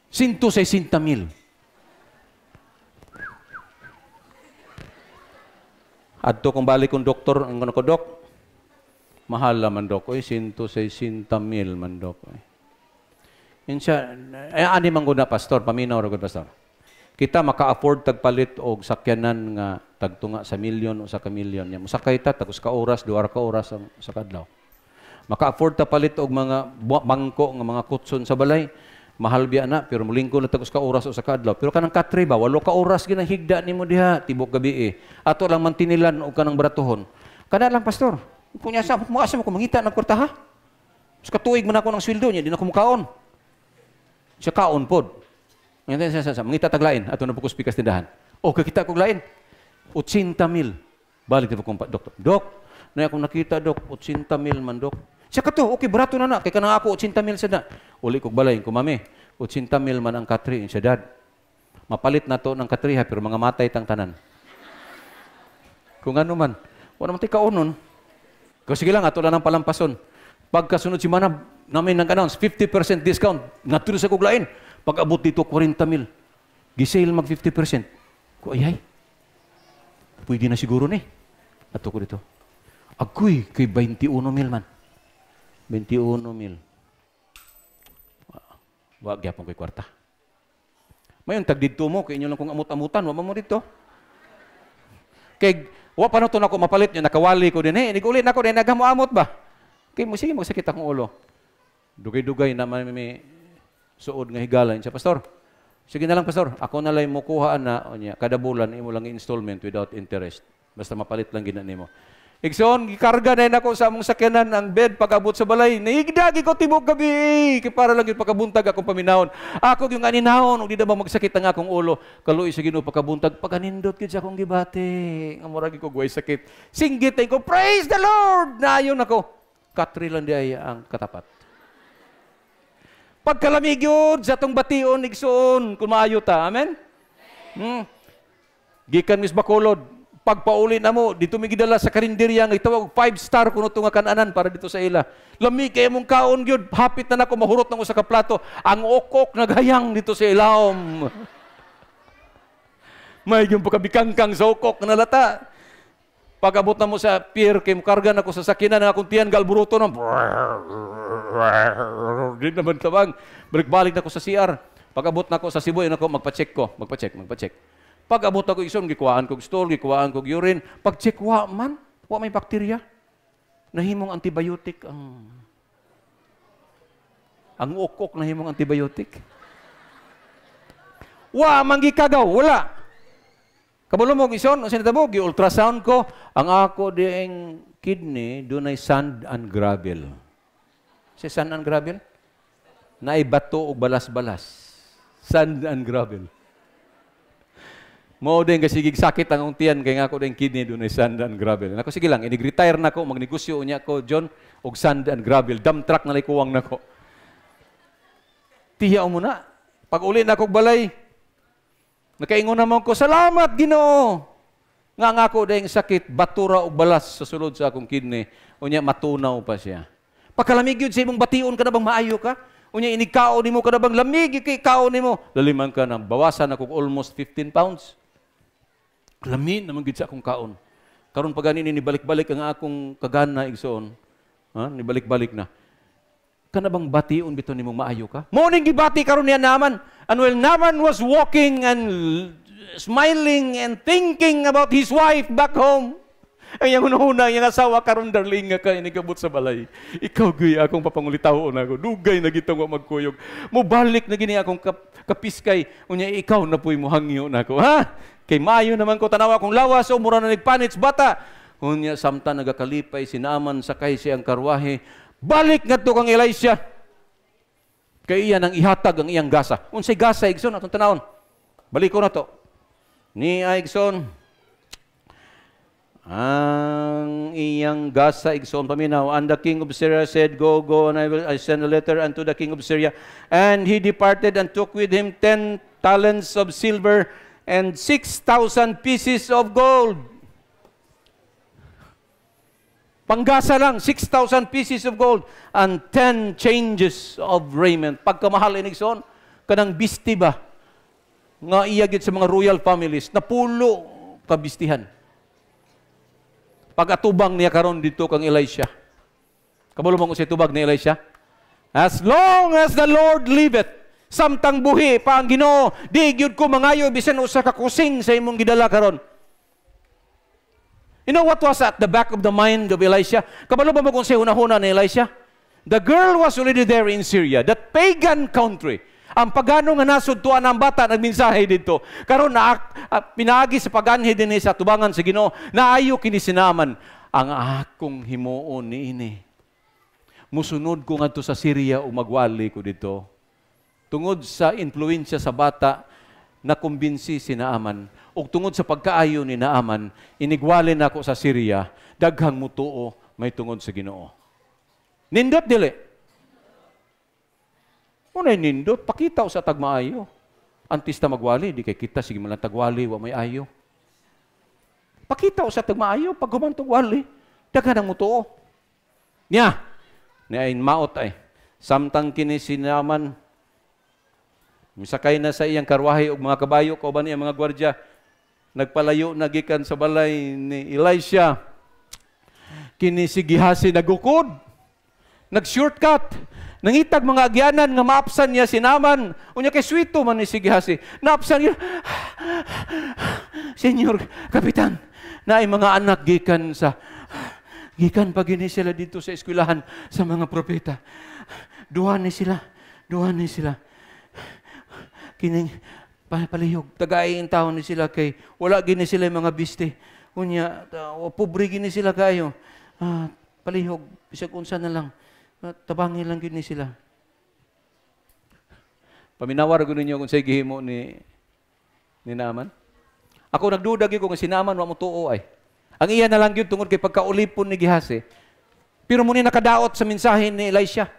160,000. Adto kong balik kong doktor, ang ko dok, mahal man dok, 160,000 man dok. Yun siya, ani man guna pastor, paminaw ra gud pastor. Kita maka-afford tagpalit og sakyanan nga tagtunga sa milyon o sa kamilyon. Musakay ta tagos ka oras, 2 ka oras sa kadlaw. Maka-afford ta palit og mga bangko nga mga kutson sa balay. Mahal biya na, pero mulingko na tagos ka oras o sa kadlaw. Pero kanang katri ba, 8 ka oras ginang higda nimo diha, tibok gabi Ato lang mantinilan o kanang bratuhon. Kada lang, pastor. Kunya sa, muasa mo ko mangita ng kwarta ha? Sa katuig man ako ng sweldo niya, di na kumukaon. Siya kaon pod. Mangita taglain, ato na pukos Pikas tindahan. O, kakita kong lain. 80,000. Balik na po kong doktor. Dok, na akong nakita, dok, 80,000 man, dok. Siya ka to, okay, barato na kaya ka na ako, 80,000 sa na. Uli kong balay, kumami, 80,000 man ang katri, siya dad. Mapalit na to ng katriha, pero mga matay tang tanan. Kung ano man, wala naman tayo kaunon. Kasi sige lang, ato lang ng palampason. Pagkasunod si Manab, namin nag-announce, 50% discount. Natuloy sa kuglain. Pag abot dito, 40,000. Gisale mag 50%. Ko, ayay. Pwede na siguro ni. Ato ko dito. Agoy, kay 21,000 man. 21,000. Wag gyapon ko'y kwarta. Mayon tag didto mo kay inyo lang kung amut-amutan, wa mo dito. Kay wa pa nato nako mapalit nya nakawali ko dinhi, uli nako din nagamuamot ba. Kay mo sige magsakit akong ulo. Dugay-dugay na may suod nga higalan sa pastor. Sige na lang pastor, ako na lang mo kuha na nya kada bulan imo lang installment without interest. Basta mapalit lang gina nimo. Igsoon, gikarga na yun ako sa among sakyanan ang bed pag-abot sa balay. Naigdagi ko tibok gabi. Kaya para lang yung pagkabuntag akong paminahon. Ako yung aninahon, o di na ba magsakit ang akong ulo. Kaluoy sa Ginoo pagkabuntag, pagkanindot yun sa akong gibati. Ang muragi ko guway sakit. Singgit ko, praise the Lord! Naayon ako. Katrilan di ay ang katapat. Pagkalamig yun, sa itong bation, igsoon, kung maayo ta. Amen? Gikan mis Bacolod. Pagpauli na mo, dito may gidala sa karinderya nga itawag 5-star kuno tunga kananan para dito sa ila. Lami kay mong kaon gyud, hapit na nako mahurot nang usa ka plato. Ang okok naghayang dito sa ilawom. May yung pagkabikangkang sa okok na nalata. Pag-abot na mo sa pier, kay karga na ko sa sakinan ng akong tiyan, galburuto na. Di naman tabang. Balik-balik na ko sa CR. Pag-abot na ko sa Cebu, ako magpa-check ko. Magpa-check. Pag-abot ako ison, gikuhaan kog stool, gikuhaan kog urine. Pag-check, man, may bakterya. Nahimong antibiotic ang ukok nahimong antibiotic. Manggikagaw, wala. Kabalo mo ison, ang sinatabo, gi-ultrasound ko, ang ako dieng kidney, dunay sand and gravel. Si sand and gravel? Naibato o balas-balas. Sand and gravel. Mo din kasi sakit ang tiyan kay nga ako din kidney doon ay sand and gravel. Nako sige lang, inig-retire na ko, magnegosyo unya ko John og sand and gravel, dump truck na likuwang nako. Tiyaw mo na. Pag uli na kog balay, nakaingon naman ko, salamat Ginoo. Nga ako din sakit, batura og balas sa sulod sa akong kidney. Unya matunaw pa siya. Pagkalamig yun sa imong bation ka na bang maayo ka? Unya inigkao nimo ka na bang lamig kay kao nimo? Laliman ka na bawasan ako almost 15 pounds. Lamin naman gid sa akong kaon. Karon pag ganin ni balik-balik ang akong kagana igsoon. Ni-balik-balik na. Kana bang bation bitaw nimong maayo ka? Mo ning gibati karon niya naman. And while Naaman was walking and smiling and thinking about his wife back home. Ang yung una, yung asawa karon darling nga ka inigabot sa balay. Ikaw gay akong papangulitaw na ako. Dugay na gitong magkuyog. Mo balik na gini akong kapiskay. Unya ikaw na po'y mo hangyo na ako. Ha? Kay maayo naman ko tanawa akong lawas o mura na nagpanits bata. Unya samta nagakalipay si Naaman sakay siyang karwahe. Balik nga to kang Elisha. Kay iyan ang ihatag ang iyang gasa. Unsay gasa igsoon atong tanawon. Balik ko na to. Ni Igsoon. Ang iyang gasa igsoon paminaw. And the king of Syria said, Go, and I send a letter unto the king of Syria. And he departed and took with him 10 talents of silver and 6,000 pieces of gold. Panggasa lang, 6,000 pieces of gold and 10 changes of raiment. Pagkamahal inigsoon, kanang bisti ba? Nga iyagit sa mga royal families, napulo kabistihan. Pag-atubang niya karon dito kang Elisha. Kabalo mo ko sa tubag ni Elisha? As long as the Lord liveth, samtang buhi pa ang Ginoo, di gyud ko mangayo bisan usa ka kusing sa imong gidala karon. You know what was at the back of the mind of Elisha? Kabalo ba mo kung sa hunahuna ni Elisha? The girl was already there in Syria, that pagan country. Ang pagano nga nasud tuan ang bata nagmensahe dito. Karon na pinaagi sa paganhi dinhi sa tubangan sa Ginoo, naayo kini si Naaman ang akong himuon niini. Musunod ko ngadto sa Syria o magwali ko dito. Tungod sa influensya sa bata, nakumbinsi si Naaman. O tungod sa pagkaayo ni Naaman, inigwalin ako sa Syria, daghang mutuo may tungod sa Ginoo. Nindot dili. Unay nindot, pakita sa tagmaayo. Antis ta magwali, di kay kita sige man lang tagwali, wa may ayo. Pakita sa tagmaayo, pag humantong wali, daghan ang mutuo. Nya, ni ay maot ay. Samtang kini si Naaman, misakay na sa iyang karwahe og mga kabayo, kauban niya mga gwardya, nagpalayo na gikan sa balay ni Elisha. Kini si Gihasi nagukod, nag-shortcut, nangitag mga agyanan nga maapsan niya si Naaman. Unya kay swito man ni si Gihasi. Naapsan niya, Senyor Kapitan, na ay mga anak gikan pa gini sila dito sa eskwelahan sa mga propeta. Duha ni sila. Kining palihog, tagayin taon ni sila kay wala gini sila mga biste. Unya, pobre gini sila kayo. Palihog, bisag unsa na lang. Tabangin lang gini sila. Paminawar ko ninyo kung sa gihimo ni Naaman. Ako nagdudag ko kung si Naaman, wa mo tuo ay. Ang iya na lang yun tungod kay pagkaulipon ni Gihasi. Pero muni nakadaot sa mensahe ni Elisha.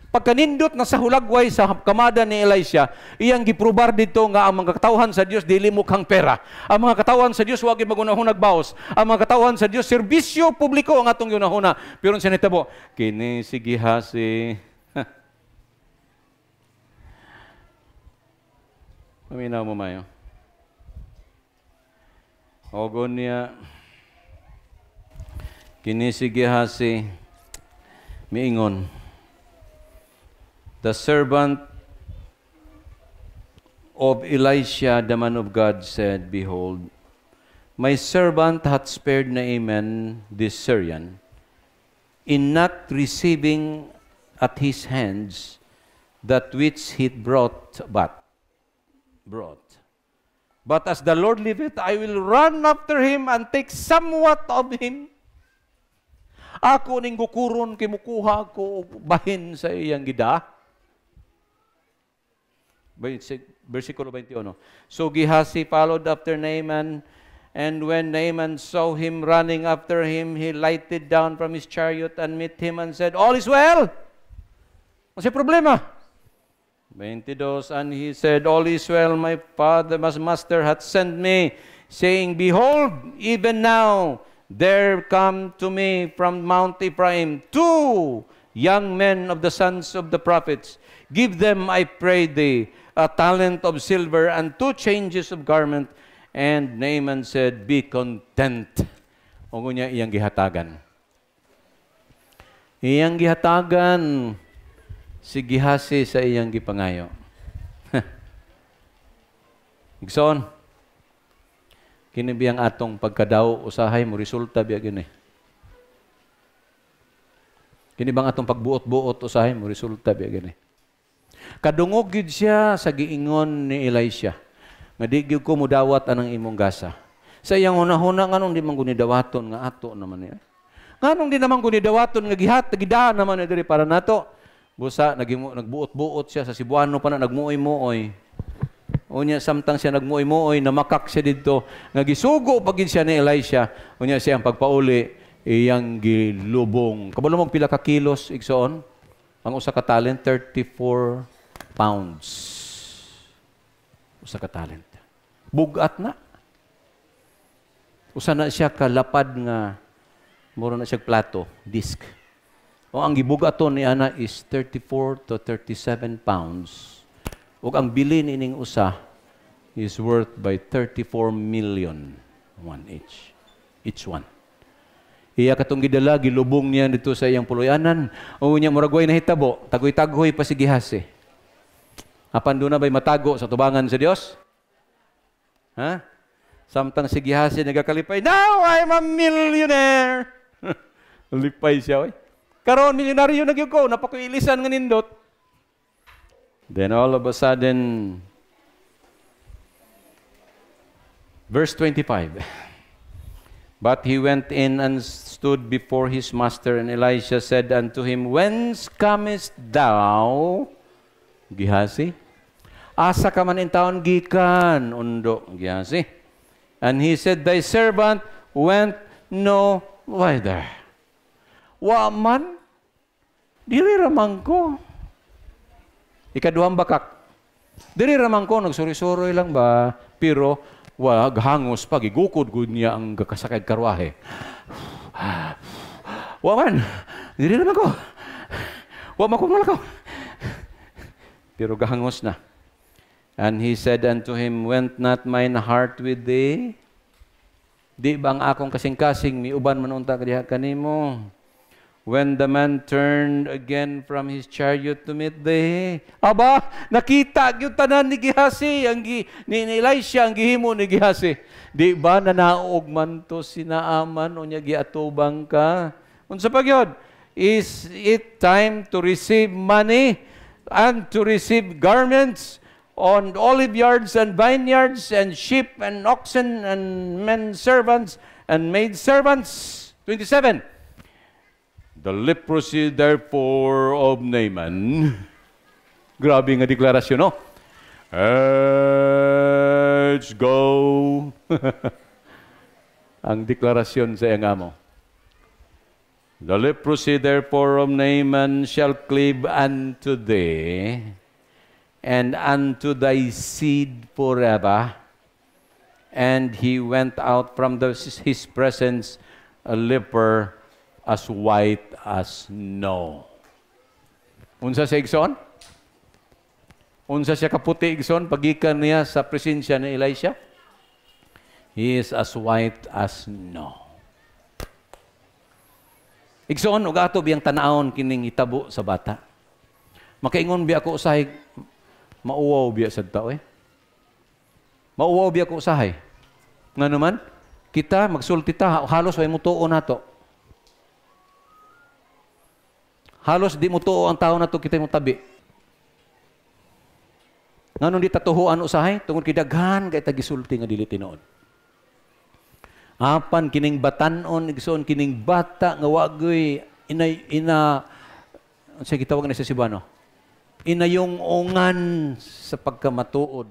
Pagkanindot na sa hulagway sa kamada ni Elisha, iyang giprubar dito nga ang mga katawhan sa Dios dili mukhang pera. Ang mga katawhan sa Dios wagi magunahunag baos. Ang mga katawhan sa Dios serbisyo publiko ang atong gunahuna. Pero sa nitabo, kini si Gihasi. Maminaw mo mayo. Ogon niya. Kini si Gihasi miingon. The servant of Elisha, the man of God, said, Behold, my servant hath spared Naaman this Syrian, in not receiving at his hands that which he brought. But as the Lord liveth, I will run after him and take somewhat of him. Ako ning gukuron kay mukuha ko bahin sa iyang gida. Versikulo 21. So Gihasi followed after Naaman, and when Naaman saw him running after him, he lighted down from his chariot and met him and said, All is well. What's the problema? 22. And he said, All is well, my master hath sent me, saying, Behold, even now there come to me from Mount Ephraim 2 young men of the sons of the prophets. Give them, I pray thee, a talent of silver and 2 changes of garment. And Naaman said, Be content. O niya iyang gihatagan. Iyang gihatagan si Gihasi sa iyang gipangayo. Igsoon, kini biyang atong pagkadaw usahay mo resulta biya gini. Kini bang atong pagbuot-buot usahay mo resulta biya gini. Kadungog gid siya sa giingon ni Elisha. Nga di gyud ko mudawat anang imong gasa. Sa iyang hunahuna nganong di man guni dawaton nga ato naman niya. Nganong di naman guni dawaton nga gidaan naman diri para nato. Busa nagbuot-buot siya sa Cebuano pa na nagmuoy-muoy. Unya samtang siya nagmuoy-muoy namakak siya didto nga gisugo pagid siya ni Elisha. Unya siya ang pagpauli iyang gilubong. Kabalo mo pila ka kilos igsoon? Ang usa ka talent 34 pounds. Usa ka talent. Bugat na. Usa na siya kalapad nga mura na siya plato, disc. O ang gibugaton ni ana is 34 to 37 pounds. O ang bilin ining usa is worth by 34 million one each. Each one. Iya katong gidala gilubong niya dito sa iyang puloy-anan. O nya murag way nahitabo, tagoy-tagoy pa si Gihasi. Apan doon na ba'y matago sa tubangan sa Dios? Ha? Samtang si Gihasi nagakalipay, Now I'm a millionaire! Lipay siya, oy. Karon milyonaryo na gyud ko, napakuilisan nga nindot. Then all of a sudden, verse 25. But he went in and stood before his master, and Elisha said unto him, Whence comest thou, Gihasi? Asa ka man in taon gikan, undo, Gihasi. And he said, Thy servant went no whither. Wa man, diri ramang ko. Ikaduhang bakak. Diri ramang ko, nagsuri-suroy lang ba? Pero, wag hangos pa, gigukod gud niya ang kakasakay karwahe. Wa man, diri ramang ko. Wa man ko malakaw. Pero gahangos na. And he said unto him, Went not mine heart with thee? Di ba ang akong kasing-kasing, miuban man unta kadiha kanimo? When the man turned again from his chariot to meet thee. Aba, nakita gyud tanan ni Gihasi, ni Elisha ang gihimo ni Gihasi. Di ba nanaog man to si Naaman o niya giatubang ka? Unsa pa gyud? Is it time to receive money and to receive garments on olive yards and vineyards and sheep and oxen and men servants and maidservants. 27. The leprosy therefore of Naaman. Grabe nga deklarasyon, no? Let's go. Ang deklarasyon sa iyang amo. The leprosy therefore of Naaman shall cleave unto thee, and unto thy seed forever. And he went out from his presence a leper as white as snow. Unsa siya igsoon? Unsa siya kaputi igsoon pagikan niya sa presensya ni Elisha? He is as white as snow. Igsoon ug ato biyang tan-awon kining hitabo sa bata. Makaingon biya ko usahay mauwaw biya sad tao Mauwaw biya ko usahay. Nga naman kita magsulti ta halos way mutuo nato. Halos di mutuo ang tao nato kita mo tabi. Nganong di tatuhuan usahay tungod kay daghan kay tagisulti nga dili tinuod. Apan kining batan-on igsoon kining bata nga wagoy ina sa gitawag na sa Cebuano. Inayong ongan sa pagkamatuod.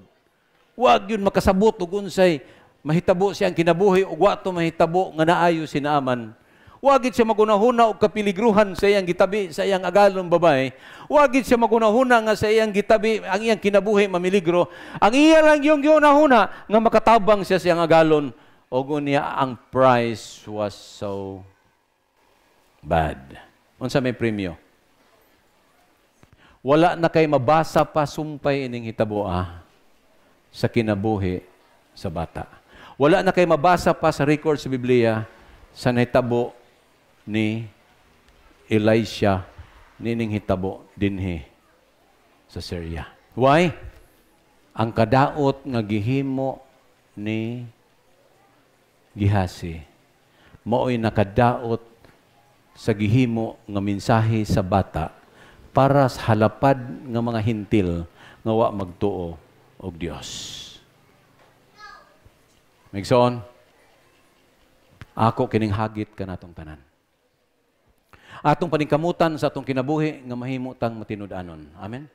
Wag yun makasabot ug unsay mahitabo siyang kinabuhi ug wato mahitabo nga naayo si Naaman. Wagit siya magunahuna og kapiligruhan sa iyang gitabi sa iyang agalon babae. Wagit siya magunahuna nga sa iyang gitabi ang iyang kinabuhi mamiligro. Ang iya lang yung ginahuna nga makatabang siya sa iyang agalon. O niya, ang price was so bad. Unsa may premyo? Wala na kay mabasa pa sumpay ining hitabo sa kinabuhi sa bata. Wala na kay mabasa pa sa record sa Biblia sa nahitabo ni Elisha nining hitabo dinhi sa Syria. Why? Ang kadaot nga gihimo ni Gihasi, mao'y nakadaot sa gihimo nga mensahe sa bata para sa halapad nga mga hintil nga wa magtuo og Dios. Migsoon, ako kining hagit kanatong tanan. Atong paningkamutan sa atong kinabuhi nga mahimo tang matinud-anon. Amen.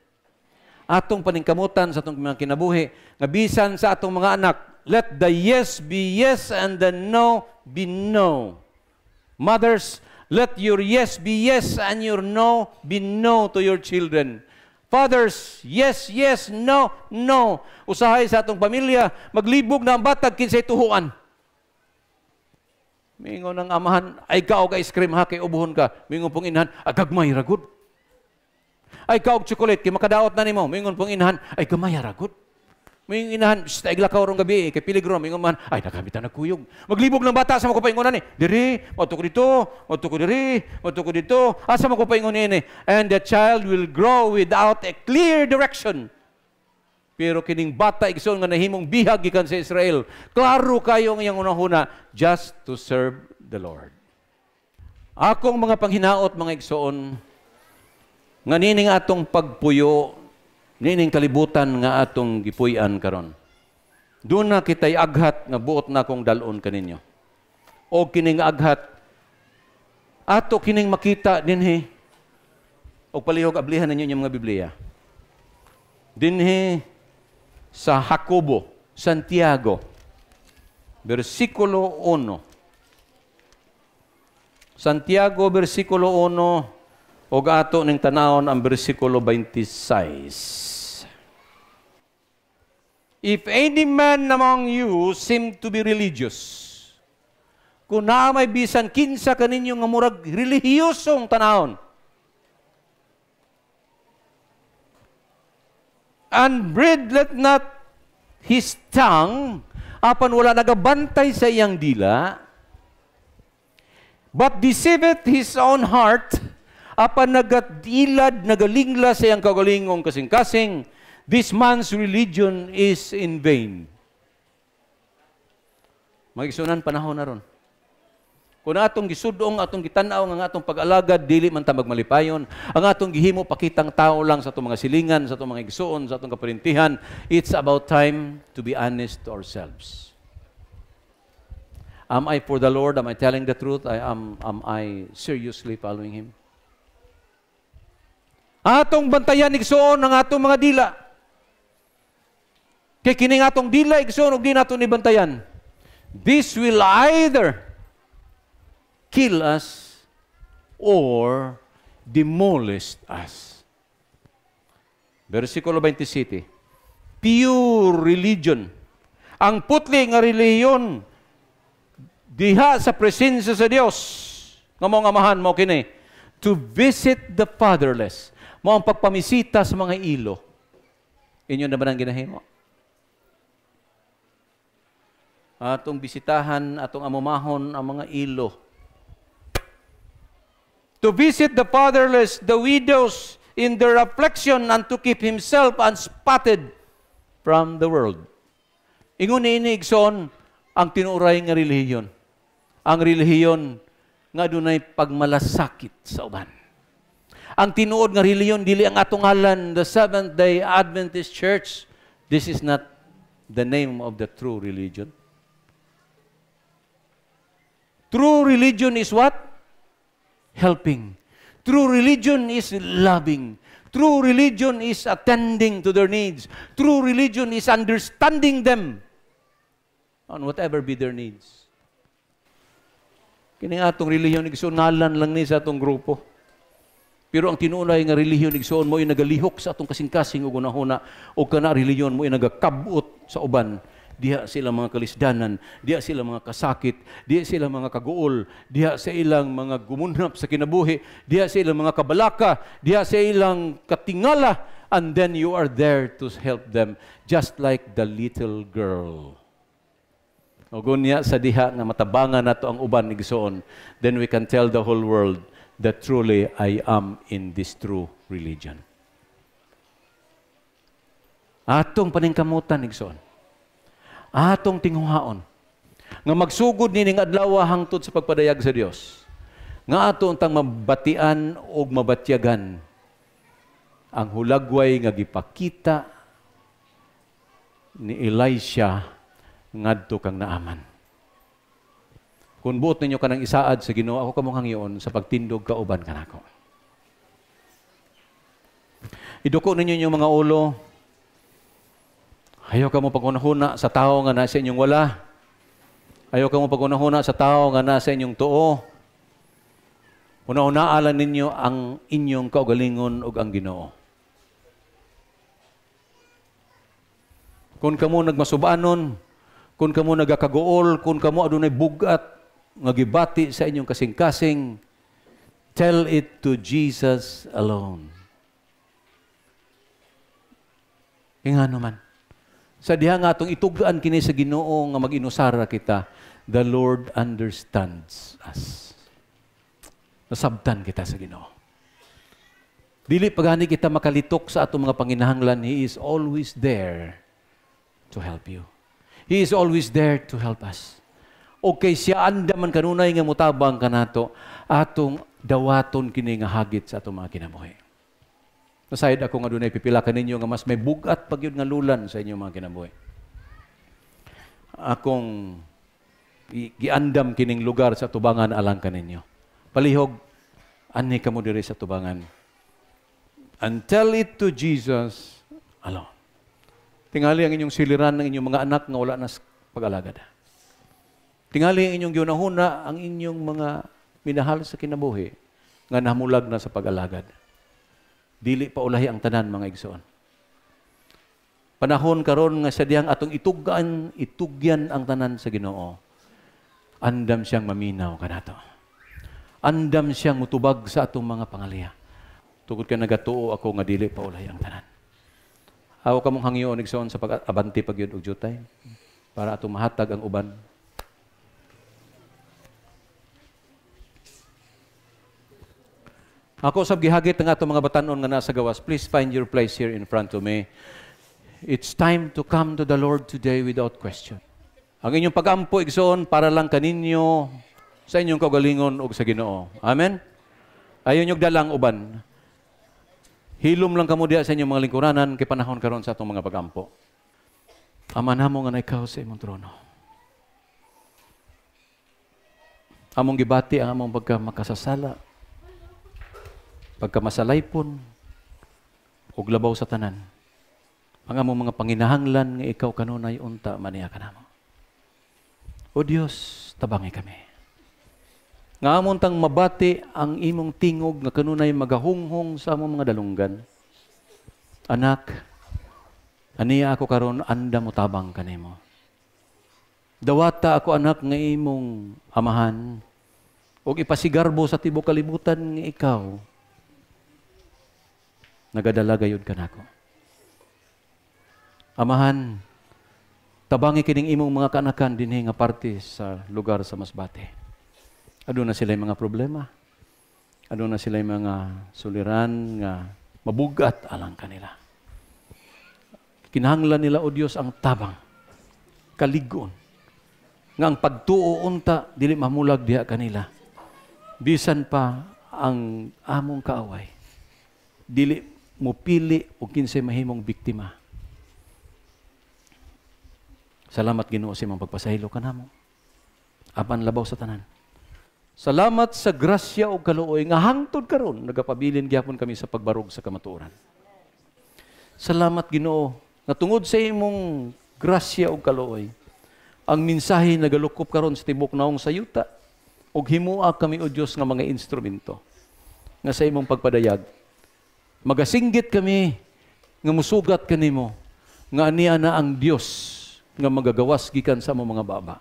Atong paningkamutan sa atong mga kinabuhi nga bisan sa atong mga anak, let the yes be yes and the no be no. Mothers, let your yes be yes and your no be no to your children. Fathers, yes, yes, no, no. Usahay sa atong pamilya, maglibog na ang batag kinsay tuhuan. Mingon ng amahan, ay ka og ice cream ha, kay ubuhon ka. Mingon pong inahan, agagmay ragod. Ay ka og chocolate, kay makadaot na nimo. Mingon pong inahan, ay gamay ragod. May inahan, iglakaw rong gabi, kay piligro, may man, ay nakamitan nagkuyog. Maglibog ng bata sa mga kupaingonan diri, matuko dito, matuko diri, matuko dito, asa mga kupaingonan And the child will grow without a clear direction. Pero kining bata, igsoon nga nahimong bihag gikan sa Israel, klaro kayo ng iyang unahuna, just to serve the Lord. Akong mga panghinaot, mga igsoon, nga nining atong pagpuyo, nining kalibutan nga atong gipuy-an karon. Doon na kita'y aghat nga buot na kong dalon kaninyo. O kining aghat, ato kining makita dinhi, o palihog ablihan ninyo yung mga Biblia. Dinhi sa Jacobo, Santiago, versikulo 1. Santiago, versikulo 1, o ato ning tanawon ang versikulo 26. If any man among you seem to be religious, kung na may bisan kinsa kaninyo nga murag relihiyosong tanahon, and bridleth not his tongue, apan wala nagabantay sa iyang dila, but deceiveth his own heart, apan nagadilad, nagalingla sa iyang kagalingong kasing-kasing, this man's religion is in vain. Magisunan panahon na ron. Kung atong gisudong, atong gitanaw, ang atong pag-alagad, dili man ta magmalipayon, ang atong gihimo, pakitang tao lang sa atong mga silingan, sa atong mga igsuon, sa atong kaparintihan, it's about time to be honest to ourselves. Am I for the Lord? Am I telling the truth? Am I seriously following Him? Atong bantayan igsoon ang atong mga dila. Kay kining atong dila igsoon ug di nato ni bantayan. This will either kill us or demolish us. Versikulo 27. Pure religion. Ang putli nga relihiyon diha sa presensya sa Dios. Nga mga amahan mo kini, to visit the fatherless. Mo ang pagpamisita sa mga ilo. Inyo na ba nang ginahimo? Atong bisitahan, atong amumahon ang mga ilo. To visit the fatherless, the widows in their affliction, and to keep himself unspotted from the world. Ingon ni igsoon ang tinuray nga relihiyon. Ang relihiyon nga dunay pagmalasakit sa uban. Ang tinuod nga relihiyon dili ang atong ngalan, the Seventh-day Adventist Church. This is not the name of the true religion. True religion is what? Helping. True religion is loving. True religion is attending to their needs. True religion is understanding them on whatever be their needs. Kini atong relihiyon igsoon ngalan lang ni sa atong grupo. Pero ang tinunay nga relihiyon igsoon mo ay nagalihok sa atong kasing-kasing ug unahuna o kana relihiyon mo ay nagakabot sa uban. Diha sila mga kalisdanan, diha sila mga kasakit, diha sila mga kaguol, diha sa ilang mga gumunhap sa kinabuhi, diha sa ilang mga kabalaka, diha sa ilang katingala, and then you are there to help them, just like the little girl. O gunya sa diha nga matabangan nato ang uban igsoon, then we can tell the whole world that truly I am in this true religion. Atong paningkamutan igsoon. Atong tinguhaon nga magsugod nining adlaw hangtod sa pagpadayag sa Dios. Nga aton tang mabatian og mabatyagan ang hulagway nga gipakita ni Elisha ngadto kang Naaman. Kung buot ninyo kanang isaad sa Ginoo, ako kamong hangyoon sa pagtindog kauban kanako. Iduko ninyo yung mga ulo. Ayaw ka mo pagunahuna sa tao nga nasa inyong wala. Ayaw ka mo pagunahuna sa tao nga nasa inyong tuo. Una-unaalan ninyo ang inyong kaugalingon ug ang Ginoo. Kung kamo nagmasubanon, kung kamo nagakaguol, kung kamo adunay bugat nga gibati sa inyong kasing-kasing, tell it to Jesus alone. Ingano man. Sa diha nga atong itugaan kini sa Ginoo nga mag-inusara kita, the Lord understands us. Nasabtan kita sa Ginoo. Dili pagani kita makalitok sa atong mga panginahanglan, He is always there to help you. He is always there to help us. Okay, siya anda man kanunay nga mutabang kanato, atong dawaton kini nga hagit sa atong mga kinabuhi. Nasayad ako nga dunay pipila kaninyo nga mas may bugat pagyud nga lulan sa inyong mga kinabuhi. Akong giandam kining lugar sa tubangan alang kaninyo. Palihog, ani kamo diri sa tubangan. And tell it to Jesus alone. Tingali ang inyong siliran ng inyong mga anak nga wala na pag-alagad. Tingali ang inyong ginahuna ang inyong mga minahal sa kinabuhi nga namulag na sa pag-alagad. Dili pa ulahi ang tanan, mga igsoon. Panahon karon nga sa diyang atong itugyan ang tanan sa Ginoo. Andam siyang maminaw kanato. Andam siyang mutubag sa atong mga pangaliya. Tugod ka nagatuo ako nga dili pa ulahi ang tanan. Ako kamong hangyoon igsoon sa pag-abanti pagyud og jutay para atong mahatag ang uban. Ako sab gihagit ang atong mga batan-on nga nasa gawas. Please find your place here in front of me. It's time to come to the Lord today without question. Ang inyong pag-ampo igsoon para lang kaninyo sa inyong kaugalingon ug sa Ginoo. Amen. Ayon yung dalang uban. Hilom lang kamo diha sa inyong mga lingkuranan kay panahon karon sa atong mga pag-ampo. Ama namo nga naikaw sa imong trono. Among gibati ang among pagkamakasasala, pagkamasalaypon, ug labaw sa tanan. Ang among mga panginahanglan nga ikaw kanunay unta maniya kanamo. O Dios, tabangi kami. Nga amon tang mabati ang imong tingog nga kanunay magahunghong sa among mga dalunggan. Anak, aniya ako karon anda mo tabang kanimo. Dawata ako anak nga imong amahan ug ipasigarbo sa tibuok kalibutan nga ikaw nagadala gayud kanako. Amahan, tabangi kining imong mga kaanakan dinhi nga parte sa lugar sa Masbate. Aduna sila mga problema. Aduna sila mga suliran nga mabugat alang kanila. Kinahanglan nila o Dios ang tabang, kaligon, nga ang pagtuo unta dili mamulag diha kanila. Bisan pa ang among kaaway, dili mo pili o kinsay mahimong biktima. Salamat Ginoo sa imong pagpasahilo kanamo. Apan labaw sa tanan. Salamat sa grasya o kaluoy nga hangtod karon nagapabilin gyapon kami sa pagbarog sa kamatuoran. Salamat Ginoo nga tungod sa imong grasya o kaluoy ang mensahe nagalukop karon sa tibok naong sayuta ug himua kami o Dios nga mga instrumento nga sa imong pagpadayag. Magasinggit kami nga musugat kanimo nga aniya na ang Dios nga magagawas gikan sa among mga baba.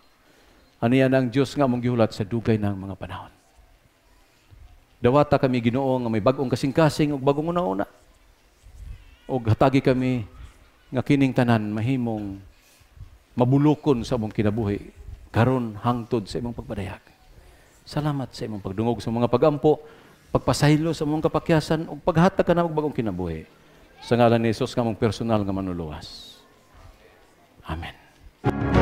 Aniya na ang Dios nga among gihulat sa dugay ng mga panahon. Dawata kami Ginoo nga may bag-ong kasing-kasing ug bagong una-una. Og hatagi kami nga kining tanan mahimong mabulokon sa among kinabuhi karon hangtod sa imong pagpadayag. Salamat sa imong pagdungog sa mga pagampo, pagpasaylo sa among kapakyasan ug paghatag kanamo og bagong kinabuhi. Sa ngalan ni Hesus nga among personal nga manluluwas. Amen.